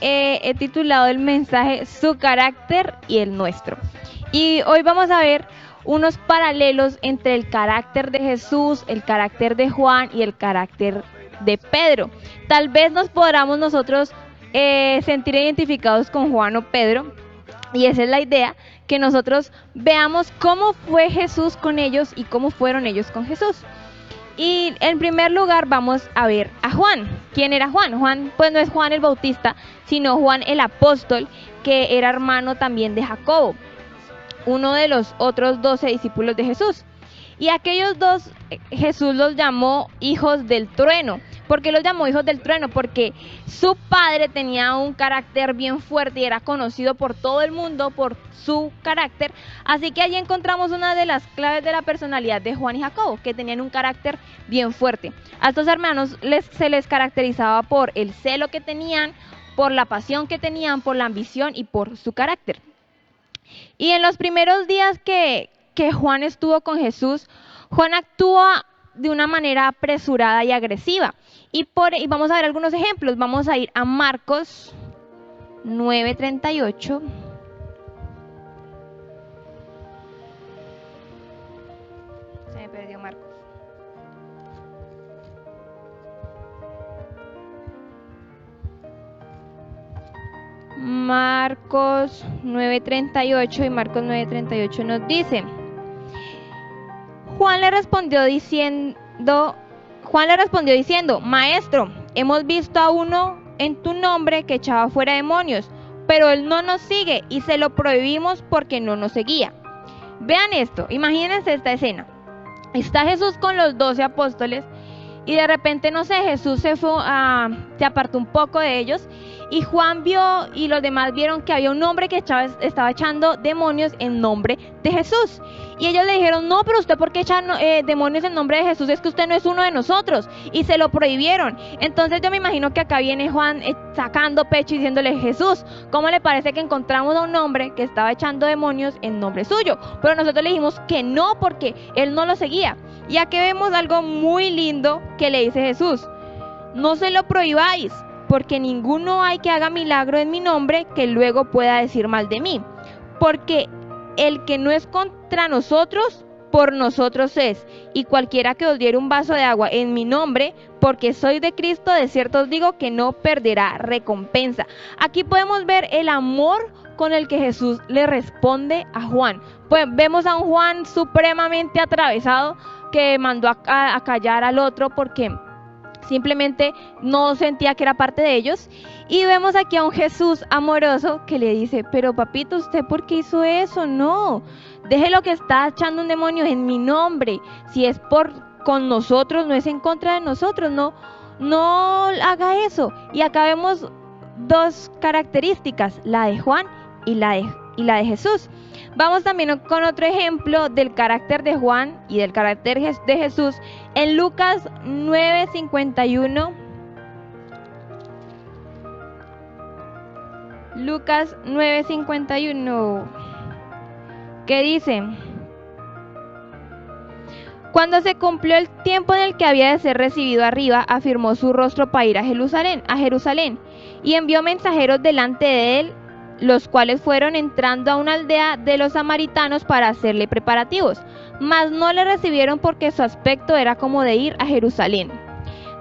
he titulado el mensaje Su carácter y el nuestro. Y hoy vamos a ver unos paralelos entre el carácter de Jesús, el carácter de Juan y el carácter de Pedro. Tal vez nos podamos nosotros sentir identificados con Juan o Pedro, y esa es la idea, que nosotros veamos cómo fue Jesús con ellos y cómo fueron ellos con Jesús. Y en primer lugar vamos a ver a Juan. ¿Quién era Juan? Juan, pues no es Juan el Bautista, sino Juan el apóstol, que era hermano también de Jacobo, uno de los otros 12 discípulos de Jesús. Y aquellos dos, Jesús los llamó hijos del trueno. ¿Por qué los llamó hijos del trueno? Porque su padre tenía un carácter bien fuerte y era conocido por todo el mundo por su carácter. Así que allí encontramos una de las claves de la personalidad de Juan y Jacobo, que tenían un carácter bien fuerte. A estos hermanos se les caracterizaba por el celo que tenían, por la pasión que tenían, por la ambición y por su carácter. Y en los primeros días que Juan estuvo con Jesús, Juan actúa de una manera apresurada y agresiva. Y vamos a ver algunos ejemplos. Vamos a ir a Marcos 9:38. Se me perdió Marcos. Marcos 9:38, y Marcos 9:38 nos dice: Juan le respondió diciendo, Maestro, hemos visto a uno en tu nombre que echaba fuera demonios, pero él no nos sigue y se lo prohibimos porque no nos seguía. Vean esto, imagínense esta escena. Está Jesús con los 12 apóstoles y de repente, no sé, Jesús se apartó un poco de ellos, y Juan vio y los demás vieron que había un hombre que estaba echando demonios en nombre de Jesús. Y ellos le dijeron: no, pero usted, ¿por qué echa demonios en nombre de Jesús? Es que usted no es uno de nosotros. Y se lo prohibieron. Entonces yo me imagino que acá viene Juan sacando pecho y diciéndole: Jesús, ¿cómo le parece que encontramos a un hombre que estaba echando demonios en nombre suyo? Pero nosotros le dijimos que no, porque él no lo seguía. Y aquí vemos algo muy lindo que le dice Jesús: no se lo prohibáis, porque ninguno hay que haga milagro en mi nombre que luego pueda decir mal de mí. Porque el que no es contra nosotros, por nosotros es. Y cualquiera que os diere un vaso de agua en mi nombre, porque soy de Cristo, de cierto os digo que no perderá recompensa. Aquí podemos ver el amor con el que Jesús le responde a Juan. Pues vemos a un Juan supremamente atravesado, que mandó a callar al otro porque simplemente no sentía que era parte de ellos. Y vemos aquí a un Jesús amoroso que le dice: pero papito, ¿usted por qué hizo eso? No, deje lo que está echando un demonio en mi nombre. Si es con nosotros, no es en contra de nosotros, no haga eso. Y acá vemos dos características, la de Juan y la de Jesús. Vamos también con otro ejemplo del carácter de Juan y del carácter de Jesús en Lucas 9:51. Lucas 9:51, que dice: cuando se cumplió el tiempo en el que había de ser recibido arriba, afirmó su rostro para ir a Jerusalén, y envió mensajeros delante de él, los cuales fueron entrando a una aldea de los samaritanos para hacerle preparativos, mas no le recibieron porque su aspecto era como de ir a Jerusalén.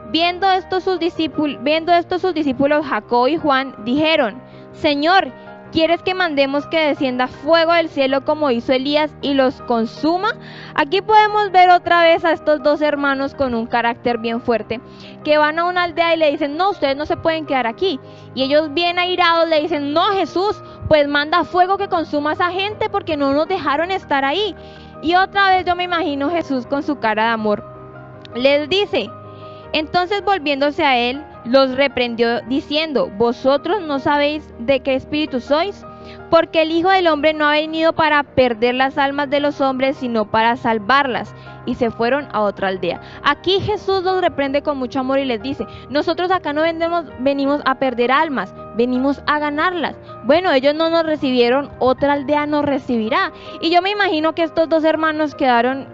Viendo esto sus discípulos Jacobo y Juan dijeron: Señor, ¿quieres que mandemos que descienda fuego del cielo como hizo Elías y los consuma? Aquí podemos ver otra vez a estos dos hermanos con un carácter bien fuerte, que van a una aldea y le dicen: no, ustedes no se pueden quedar aquí. Y ellos bien airados le dicen: no, Jesús, pues manda fuego que consuma a esa gente porque no nos dejaron estar ahí. Y otra vez yo me imagino Jesús con su cara de amor. Les dice: entonces, volviéndose a él, los reprendió diciendo: ¿vosotros no sabéis de qué espíritu sois? Porque el Hijo del Hombre no ha venido para perder las almas de los hombres, sino para salvarlas. Y se fueron a otra aldea. Aquí Jesús los reprende con mucho amor y les dice: nosotros acá no venimos a perder almas, venimos a ganarlas. Bueno, ellos no nos recibieron, otra aldea nos recibirá. Y yo me imagino que estos dos hermanos quedaron: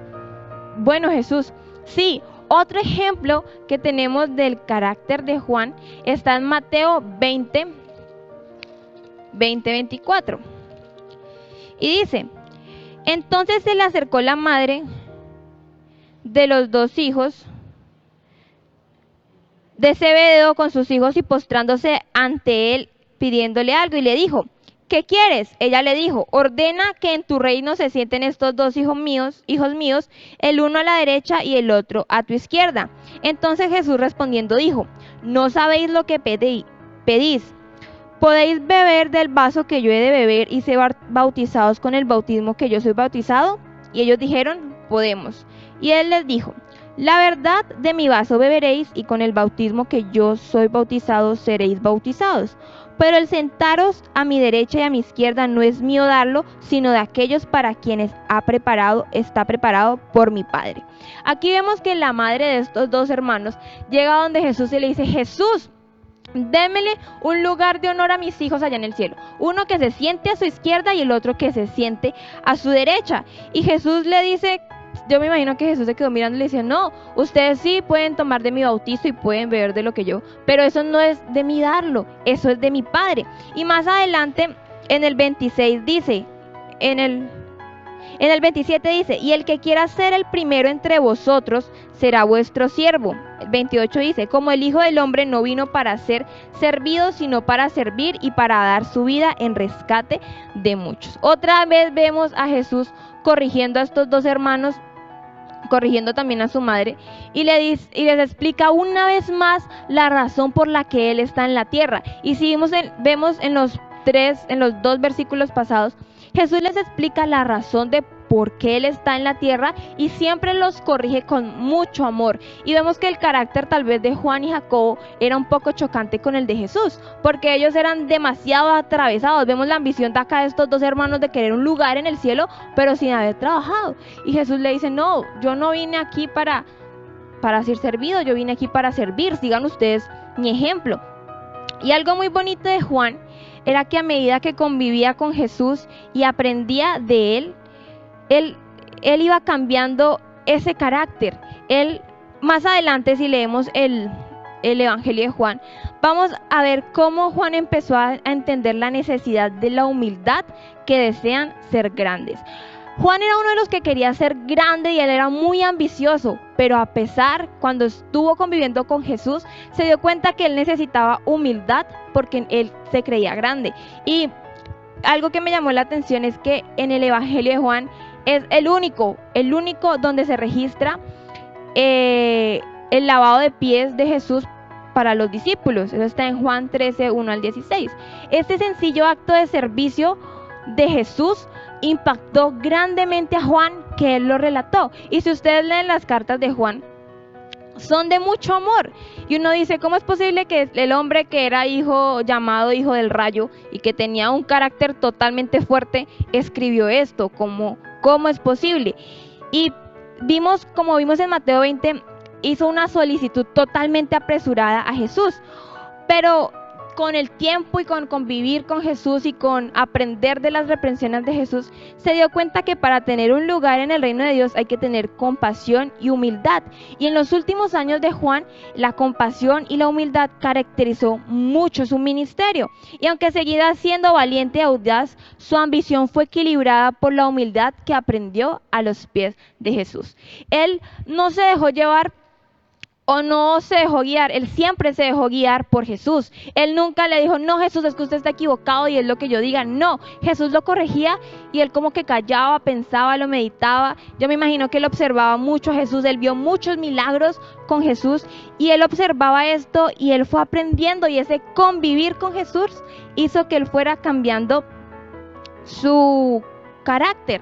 bueno, Jesús, sí. Otro ejemplo que tenemos del carácter de Juan está en Mateo 20, 20:24. Y dice: entonces se le acercó la madre de los dos hijos de Zebedeo con sus hijos y postrándose ante él pidiéndole algo, y le dijo: ¿qué quieres? Ella le dijo: ordena que en tu reino se sienten estos dos hijos míos, el uno a la derecha y el otro a tu izquierda. Entonces Jesús respondiendo dijo: no sabéis lo que pedís. ¿Podéis beber del vaso que yo he de beber y ser bautizados con el bautismo que yo soy bautizado? Y ellos dijeron: podemos. Y él les dijo: la verdad, de mi vaso beberéis, y con el bautismo que yo soy bautizado seréis bautizados. Pero el sentaros a mi derecha y a mi izquierda no es mío darlo, sino de aquellos para quienes está preparado por mi Padre. Aquí vemos que la madre de estos dos hermanos llega donde Jesús y le dice: Jesús, démele un lugar de honor a mis hijos allá en el cielo. Uno que se siente a su izquierda y el otro que se siente a su derecha. Y Jesús le dice, yo me imagino que Jesús se quedó mirando y le dice: no, ustedes sí pueden tomar de mi bautizo y pueden beber de lo que yo, pero eso no es de mí darlo, eso es de mi Padre. Y más adelante, en el 26 dice, en el 27 dice: y el que quiera ser el primero entre vosotros será vuestro siervo. El 28 dice: como el Hijo del Hombre no vino para ser servido, sino para servir y para dar su vida en rescate de muchos. Otra vez vemos a Jesús corrigiendo a estos dos hermanos, corrigiendo también a su madre, y les explica una vez más la razón por la que Él está en la tierra. Y si vemos en los dos versículos pasados, Jesús les explica la razón de por qué Él está en la tierra y siempre los corrige con mucho amor. Y vemos que el carácter tal vez de Juan y Jacobo era un poco chocante con el de Jesús, porque ellos eran demasiado atravesados. Vemos la ambición de acá de estos dos hermanos de querer un lugar en el cielo, pero sin haber trabajado. Y Jesús le dice: no, yo no vine aquí para ser servido, yo vine aquí para servir. Sigan ustedes mi ejemplo. Y algo muy bonito de Juan era que a medida que convivía con Jesús y aprendía de él iba cambiando ese carácter. Él, más adelante, si leemos el Evangelio de Juan, vamos a ver cómo Juan empezó a entender la necesidad de la humildad que desean ser grandes. Juan era uno de los que quería ser grande y él era muy ambicioso, pero a pesar, cuando estuvo conviviendo con Jesús, se dio cuenta que él necesitaba humildad porque él se creía grande. Y algo que me llamó la atención es que en el Evangelio de Juan es el único donde se registra el lavado de pies de Jesús para los discípulos. Eso está en Juan 13, 1 al 16. Este sencillo acto de servicio de Jesús impactó grandemente a Juan, que él lo relató. Y si ustedes leen las cartas de Juan, son de mucho amor. Y uno dice: ¿cómo es posible que el hombre que era llamado hijo del rayo y que tenía un carácter totalmente fuerte escribió esto? ¿Cómo es posible? Y como vimos en Mateo 20, hizo una solicitud totalmente apresurada a Jesús, pero con el tiempo y con convivir con Jesús y con aprender de las reprensiones de Jesús, se dio cuenta que para tener un lugar en el reino de Dios hay que tener compasión y humildad. Y en los últimos años de Juan, la compasión y la humildad caracterizó mucho su ministerio. Y aunque seguía siendo valiente y audaz, su ambición fue equilibrada por la humildad que aprendió a los pies de Jesús. Él no se dejó llevar o no se dejó guiar, él siempre se dejó guiar por Jesús. Él nunca le dijo: no, Jesús, es que usted está equivocado y es lo que yo diga. No, Jesús lo corregía y él como que callaba, pensaba, lo meditaba. Yo me imagino que él observaba mucho a Jesús, él vio muchos milagros con Jesús y él observaba esto y él fue aprendiendo, y ese convivir con Jesús hizo que él fuera cambiando su carácter.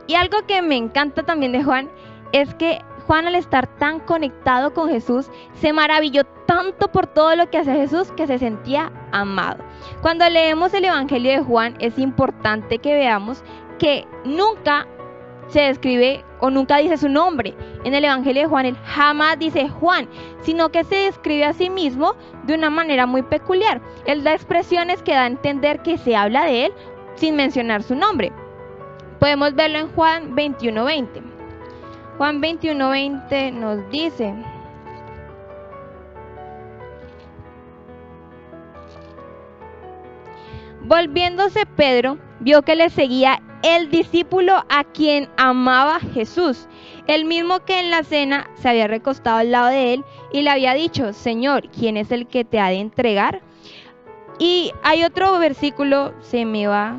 Y algo que me encanta también de Juan es que Juan, al estar tan conectado con Jesús, se maravilló tanto por todo lo que hacía Jesús que se sentía amado. Cuando leemos el Evangelio de Juan, es importante que veamos que nunca se describe o nunca dice su nombre. En el Evangelio de Juan, él jamás dice Juan, sino que se describe a sí mismo de una manera muy peculiar. Él da expresiones que da a entender que se habla de él sin mencionar su nombre. Podemos verlo en Juan 21:20. Juan 21:20 nos dice: Volviéndose Pedro, vio que le seguía el discípulo a quien amaba Jesús, el mismo que en la cena se había recostado al lado de él y le había dicho: Señor, ¿quién es el que te ha de entregar? Y hay otro versículo, se me va,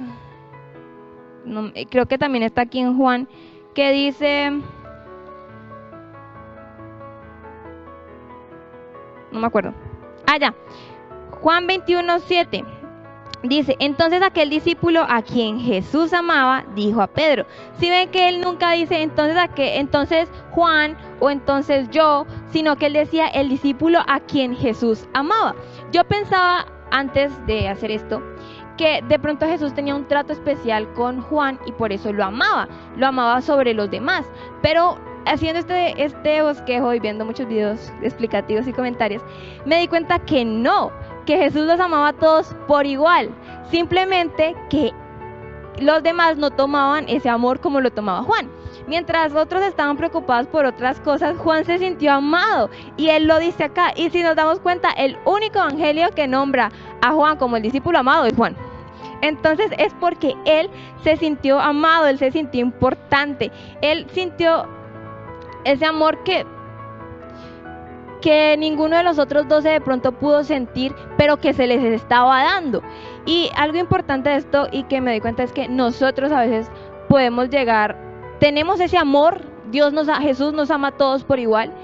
no, creo que también está aquí en Juan, que dice, no me acuerdo, ya, Juan 21:7. Dice: entonces aquel discípulo a quien Jesús amaba dijo a Pedro. Si ven que él nunca dice entonces Juan o entonces yo, sino que él decía el discípulo a quien Jesús amaba. Yo pensaba antes de hacer esto que de pronto Jesús tenía un trato especial con Juan y por eso lo amaba sobre los demás, pero haciendo este bosquejo y viendo muchos videos explicativos y comentarios, me di cuenta que no, que Jesús los amaba a todos por igual, simplemente que los demás no tomaban ese amor como lo tomaba Juan. Mientras otros estaban preocupados por otras cosas, Juan se sintió amado y él lo dice acá. Y si nos damos cuenta, el único evangelio que nombra a Juan como el discípulo amado es Juan. Entonces es porque él se sintió amado, él se sintió importante, él sintió ese amor que ninguno de los otros 12 de pronto pudo sentir, pero que se les estaba dando. Y algo importante de esto y que me doy cuenta es que nosotros a veces podemos llegar, tenemos ese amor, Jesús nos ama a todos por igual,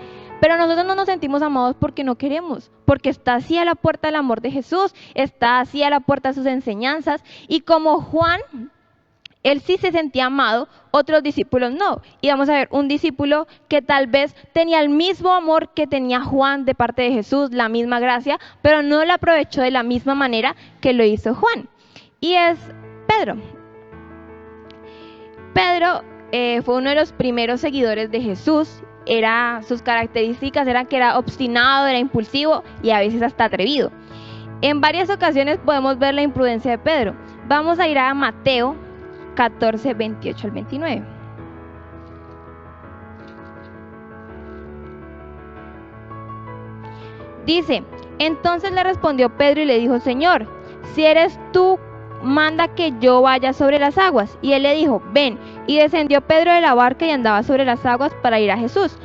pero nosotros no nos sentimos amados porque no queremos, porque está así a la puerta el amor de Jesús, está así a la puerta sus enseñanzas, y como Juan, él sí se sentía amado, otros discípulos no. Y vamos a ver un discípulo que tal vez tenía el mismo amor que tenía Juan de parte de Jesús, la misma gracia, pero no la aprovechó de la misma manera que lo hizo Juan. Y es Pedro. Pedro fue uno de los primeros seguidores de Jesús. Sus características eran que era obstinado, era impulsivo y a veces hasta atrevido. En varias ocasiones podemos ver la imprudencia de Pedro. Vamos a ir a Mateo 14, 28 al 29. Dice: entonces le respondió Pedro y le dijo: Señor, si eres tú, manda que yo vaya sobre las aguas. Y él le dijo: ven. Y descendió Pedro de la barca y andaba sobre las aguas para ir a Jesús.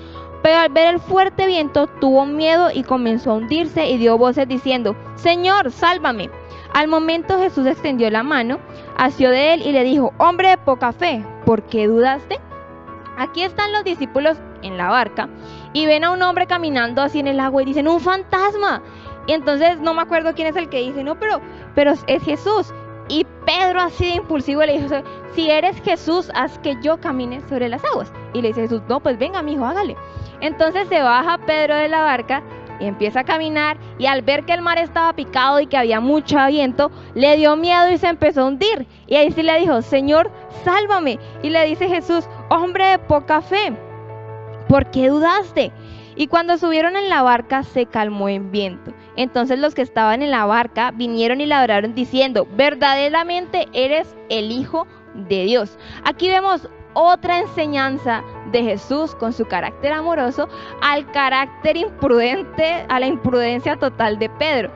Pero al ver el fuerte viento tuvo miedo y comenzó a hundirse y dio voces diciendo: Señor, sálvame. Al momento Jesús extendió la mano, asió de él y le dijo: hombre de poca fe, ¿por qué dudaste? Aquí están los discípulos en la barca y ven a un hombre caminando así en el agua y dicen: ¡un fantasma! Y entonces no me acuerdo quién es el que dice: no, pero es Jesús. Y Pedro, así de impulsivo, le dijo: si eres Jesús, haz que yo camine sobre las aguas. Y le dice Jesús: no, pues venga, mijo, hágale. Entonces se baja Pedro de la barca y empieza a caminar, y al ver que el mar estaba picado y que había mucho viento, le dio miedo y se empezó a hundir. Y ahí sí le dijo: Señor, sálvame. Y le dice Jesús: hombre de poca fe, ¿por qué dudaste? Y cuando subieron en la barca se calmó el viento. Entonces los que estaban en la barca vinieron y le adoraron diciendo: verdaderamente eres el Hijo de Dios. Aquí vemos otra enseñanza de Jesús con su carácter amoroso al carácter imprudente, a la imprudencia total de Pedro.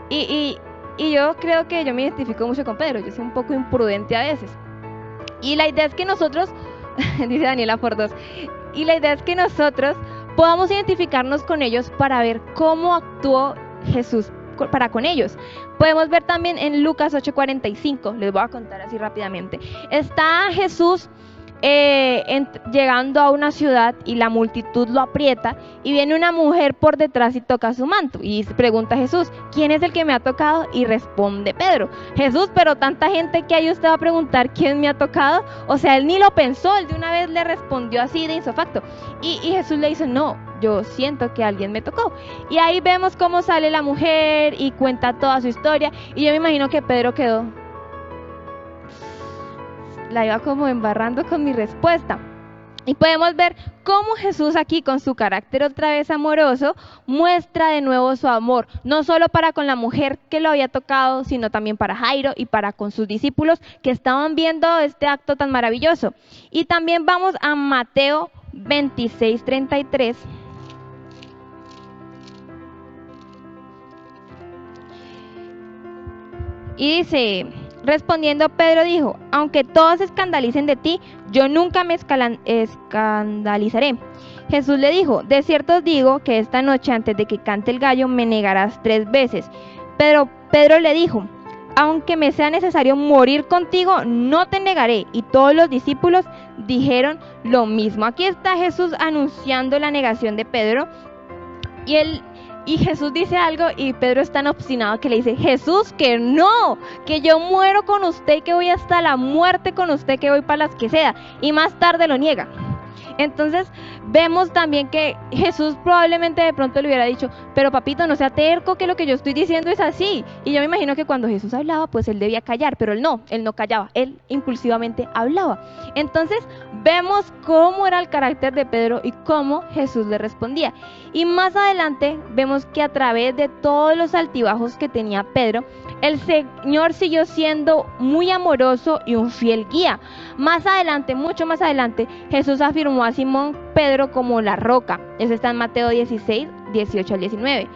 Y yo creo que yo me identifico mucho con Pedro. Yo soy un poco imprudente a veces. Y la idea es que nosotros, dice Daniela por 2, y la idea es que nosotros podamos identificarnos con ellos para ver cómo actuó Jesús para con ellos. Podemos ver también en Lucas 8:45, les voy a contar así rápidamente. Está Jesús llegando a una ciudad y la multitud lo aprieta y viene una mujer por detrás y toca su manto y pregunta a Jesús: ¿quién es el que me ha tocado? Y responde Pedro: Jesús, pero tanta gente que hay, usted va a preguntar quién me ha tocado. O sea, él ni lo pensó, él de una vez le respondió así de insofacto. Y Jesús le dice: no, yo siento que alguien me tocó. Y ahí vemos cómo sale la mujer y cuenta toda su historia, y yo me imagino que Pedro quedó, la iba como embarrando con mi respuesta. Y podemos ver cómo Jesús aquí, con su carácter otra vez amoroso, muestra de nuevo su amor, no solo para con la mujer que lo había tocado, sino también para Jairo y para con sus discípulos que estaban viendo este acto tan maravilloso. Y también vamos a Mateo 26:33. Y dice: Respondiendo Pedro dijo: aunque todos se escandalicen de ti, yo nunca me escandalizaré. Jesús le dijo: de cierto os digo que esta noche antes de que cante el gallo me negarás 3 veces. Pero Pedro le dijo: aunque me sea necesario morir contigo, no te negaré. Y todos los discípulos dijeron lo mismo. Aquí está Jesús anunciando la negación de Pedro. Y Jesús dice algo y Pedro es tan obstinado que le dice: Jesús, que no, que yo muero con usted, que voy hasta la muerte con usted, que voy para las que sea. Y más tarde lo niega. Entonces vemos también que Jesús probablemente de pronto le hubiera dicho: pero papito, no sea terco, que lo que yo estoy diciendo es así. Y yo me imagino que cuando Jesús hablaba, pues él debía callar, pero él no callaba, él impulsivamente hablaba. Entonces vemos cómo era el carácter de Pedro y cómo Jesús le respondía. Y más adelante vemos que a través de todos los altibajos que tenía Pedro, el Señor siguió siendo muy amoroso y un fiel guía. Más adelante, mucho más adelante, Jesús afirmó a Simón Pedro como la roca. Eso está en Mateo 16, 18 al 19.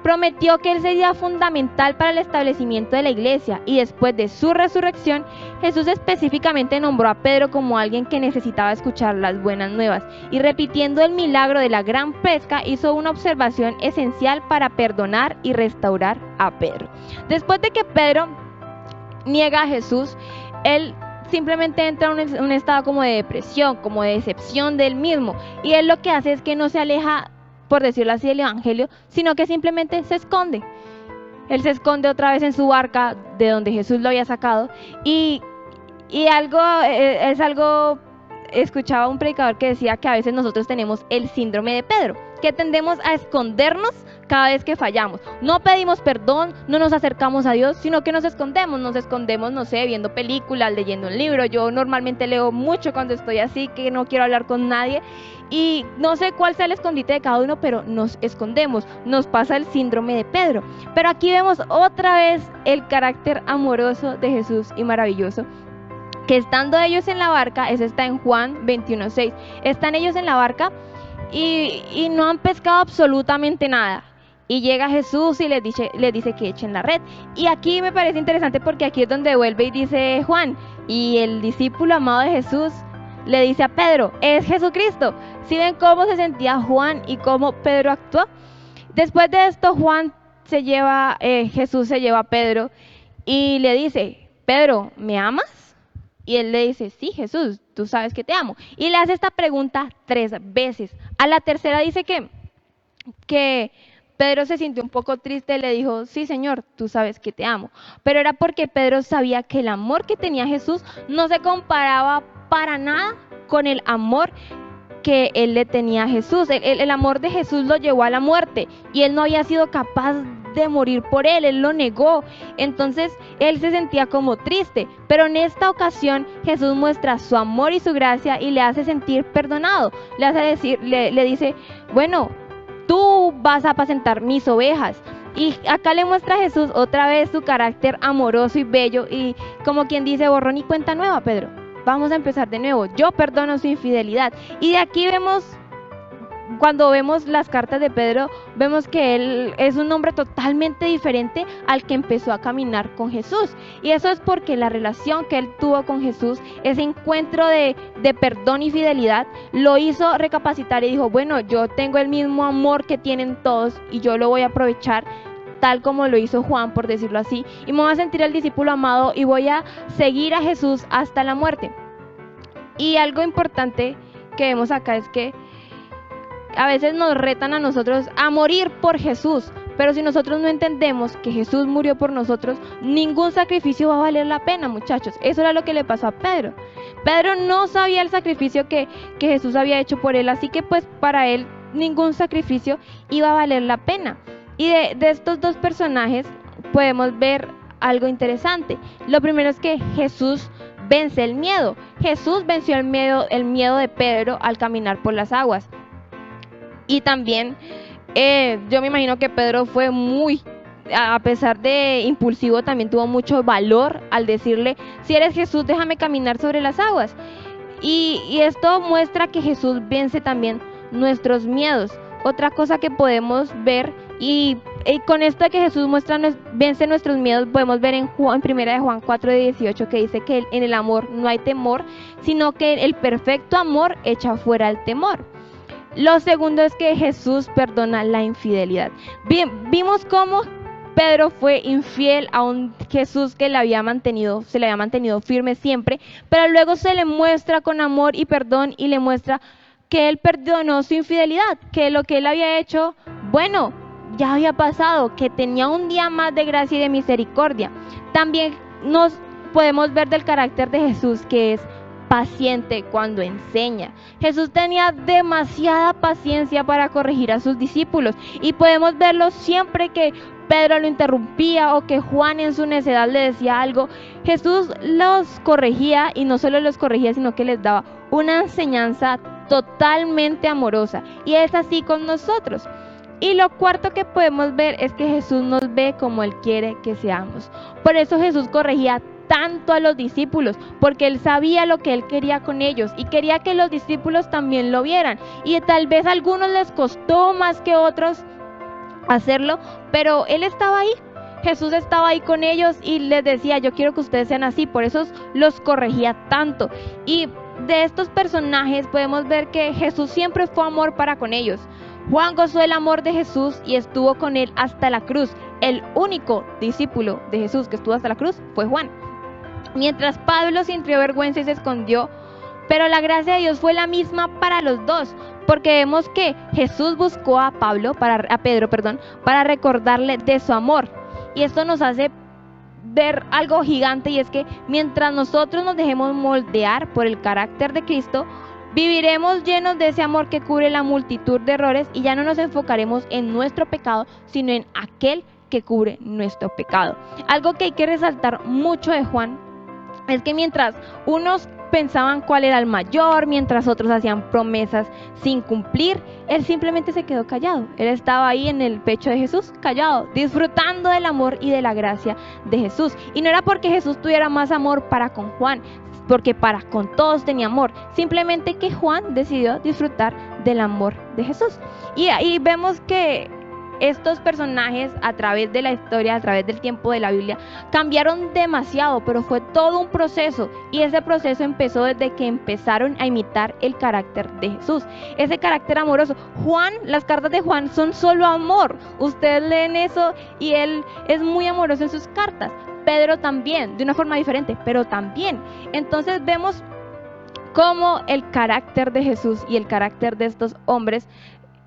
Prometió que él sería fundamental para el establecimiento de la iglesia, y después de su resurrección, Jesús específicamente nombró a Pedro como alguien que necesitaba escuchar las buenas nuevas, y repitiendo el milagro de la gran pesca, hizo una observación esencial para perdonar y restaurar a Pedro. Después de que Pedro niega a Jesús, él simplemente entra en un estado como de depresión, como de decepción de él mismo, y él lo que hace es que no se aleja, por decirlo así, del evangelio, sino que simplemente se esconde. Él se esconde otra vez en su barca de donde Jesús lo había sacado, y escuchaba un predicador que decía que a veces nosotros tenemos el síndrome de Pedro, que tendemos a escondernos cada vez que fallamos. No pedimos perdón, no nos acercamos a Dios, sino que nos escondemos, no sé, viendo películas, leyendo un libro. Yo normalmente leo mucho cuando estoy así, que no quiero hablar con nadie, y no sé cuál sea el escondite de cada uno, pero nos escondemos, nos pasa el síndrome de Pedro. Pero aquí vemos otra vez el carácter amoroso de Jesús y maravilloso, que estando ellos en la barca, eso está en Juan 21:6, están ellos en la barca y no han pescado absolutamente nada. Y llega Jesús y les dice que echen la red. Y aquí me parece interesante porque aquí es donde vuelve y dice Juan, y el discípulo amado de Jesús le dice a Pedro: es Jesucristo. ¿Sí ven cómo se sentía Juan y cómo Pedro actuó? Después de esto, Jesús se lleva a Pedro y le dice: Pedro, ¿me amas? Y él le dice: sí, Jesús, tú sabes que te amo. Y le hace esta pregunta 3 veces. A la tercera dice que Pedro se sintió un poco triste, le dijo: sí, Señor, tú sabes que te amo. Pero era porque Pedro sabía que el amor que tenía Jesús no se comparaba para nada con el amor que él le tenía a Jesús. El amor de Jesús lo llevó a la muerte y él no había sido capaz de morir por él lo negó. Entonces él se sentía como triste, pero en esta ocasión Jesús muestra su amor y su gracia y le hace sentir perdonado. Le dice: bueno, tú vas a apacentar mis ovejas. Y acá le muestra a Jesús otra vez su carácter amoroso y bello, y como quien dice: borrón y cuenta nueva, Pedro, vamos a empezar de nuevo, yo perdono su infidelidad. Y de aquí cuando vemos las cartas de Pedro, vemos que él es un hombre totalmente diferente al que empezó a caminar con Jesús. Y eso es porque la relación que él tuvo con Jesús, ese encuentro de perdón y fidelidad, lo hizo recapacitar y dijo: bueno, yo tengo el mismo amor que tienen todos y yo lo voy a aprovechar tal como lo hizo Juan, por decirlo así, y me voy a sentir el discípulo amado y voy a seguir a Jesús hasta la muerte. Y algo importante que vemos acá es que a veces nos retan a nosotros a morir por Jesús, pero si nosotros no entendemos que Jesús murió por nosotros, ningún sacrificio va a valer la pena, muchachos. Eso era lo que le pasó a Pedro. Pedro no sabía el sacrificio que Jesús había hecho por él, así que pues para él ningún sacrificio iba a valer la pena. Y de estos dos personajes podemos ver algo interesante. Lo primero es que Jesús vence el miedo. Jesús venció el miedo de Pedro al caminar por las aguas. Y también yo me imagino que Pedro fue a pesar de impulsivo, también tuvo mucho valor al decirle: si eres Jesús, déjame caminar sobre las aguas. Y esto muestra que Jesús vence también nuestros miedos. Otra cosa que podemos ver Y con esto de que Jesús vence nuestros miedos, podemos ver en 1 de Juan 4:18 que dice que en el amor no hay temor, sino que el perfecto amor echa fuera el temor. Lo segundo es que Jesús perdona la infidelidad. Vimos cómo Pedro fue infiel a un Jesús que se le había mantenido firme siempre, pero luego se le muestra con amor y perdón y le muestra que él perdonó su infidelidad, que lo que él había hecho, bueno, ya había pasado, que tenía un día más de gracia y de misericordia. También nos podemos ver del carácter de Jesús, que es paciente cuando enseña. Jesús tenía demasiada paciencia para corregir a sus discípulos y podemos verlo siempre que Pedro lo interrumpía o que Juan en su necedad le decía algo. Jesús los corregía y no solo los corregía, sino que les daba una enseñanza totalmente amorosa, y es así con nosotros. Y lo cuarto que podemos ver es que Jesús nos ve como Él quiere que seamos. Por eso Jesús corregía tanto a los discípulos, porque Él sabía lo que Él quería con ellos y quería que los discípulos también lo vieran. Y tal vez a algunos les costó más que otros hacerlo, pero Él estaba ahí. Jesús estaba ahí con ellos y les decía: yo quiero que ustedes sean así. Por eso los corregía tanto. Y de estos personajes podemos ver que Jesús siempre fue amor para con ellos. Juan gozó el amor de Jesús y estuvo con Él hasta la cruz. El único discípulo de Jesús que estuvo hasta la cruz fue Juan. Mientras Pablo sintió vergüenza y se escondió, pero la gracia de Dios fue la misma para los dos, porque vemos que Jesús buscó a Pedro, para recordarle de su amor. Y esto nos hace ver algo gigante, y es que mientras nosotros nos dejemos moldear por el carácter de Cristo, viviremos llenos de ese amor que cubre la multitud de errores, y ya no nos enfocaremos en nuestro pecado, sino en aquel que cubre nuestro pecado. Algo que hay que resaltar mucho de Juan es que mientras unos pensaban cuál era el mayor, mientras otros hacían promesas sin cumplir, él simplemente se quedó callado. Él estaba ahí en el pecho de Jesús, callado, disfrutando del amor y de la gracia de Jesús. Y no era porque Jesús tuviera más amor para con Juan, porque para con todos tenía amor, simplemente que Juan decidió disfrutar del amor de Jesús. Y ahí vemos que estos personajes, a través de la historia, a través del tiempo de la Biblia, cambiaron demasiado, pero fue todo un proceso, y ese proceso empezó desde que empezaron a imitar el carácter de Jesús, ese carácter amoroso. Las cartas de Juan son solo amor. Ustedes leen eso y él es muy amoroso en sus cartas. Pedro también, de una forma diferente, pero también. Entonces vemos cómo el carácter de Jesús y el carácter de estos hombres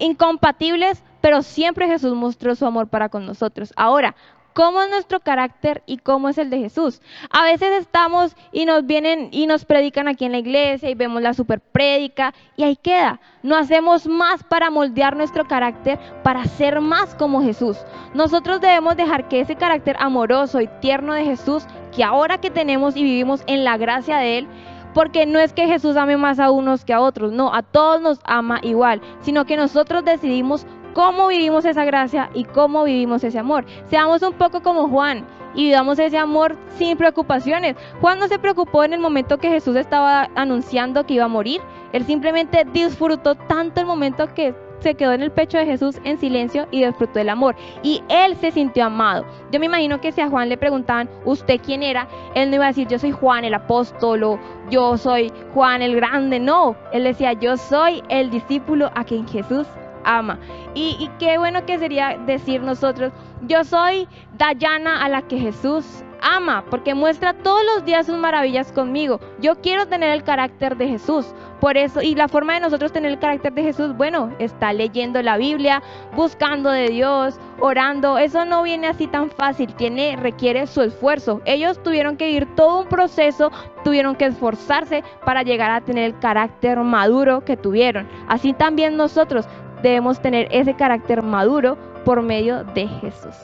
incompatibles, pero siempre Jesús mostró su amor para con nosotros. Ahora, ¿cómo es nuestro carácter y cómo es el de Jesús? A veces estamos y nos vienen y nos predican aquí en la iglesia y vemos la super prédica y ahí queda. No hacemos más para moldear nuestro carácter, para ser más como Jesús. Nosotros debemos dejar que ese carácter amoroso y tierno de Jesús, que ahora que tenemos y vivimos en la gracia de Él, porque no es que Jesús ame más a unos que a otros, no, a todos nos ama igual, sino que nosotros decidimos cómo vivimos esa gracia y cómo vivimos ese amor. Seamos un poco como Juan y vivamos ese amor sin preocupaciones. Juan no se preocupó en el momento que Jesús estaba anunciando que iba a morir. Él simplemente disfrutó tanto el momento que se quedó en el pecho de Jesús en silencio y disfrutó del amor, y él se sintió amado. Yo me imagino que si a Juan le preguntaban ¿usted quién era?, él no iba a decir yo soy Juan el apóstol o yo soy Juan el grande. No, él decía yo soy el discípulo a quien Jesús ama. Y qué bueno que sería decir nosotros yo soy Dayana a la que Jesús ama, porque muestra todos los días sus maravillas conmigo. Yo quiero tener el carácter de Jesús. Por eso, y la forma de nosotros tener el carácter de Jesús, bueno, está leyendo la Biblia, buscando de Dios, orando. Eso no viene así tan fácil, requiere su esfuerzo. Ellos tuvieron que vivir todo un proceso, tuvieron que esforzarse para llegar a tener el carácter maduro que tuvieron. Así también nosotros debemos tener ese carácter maduro por medio de Jesús.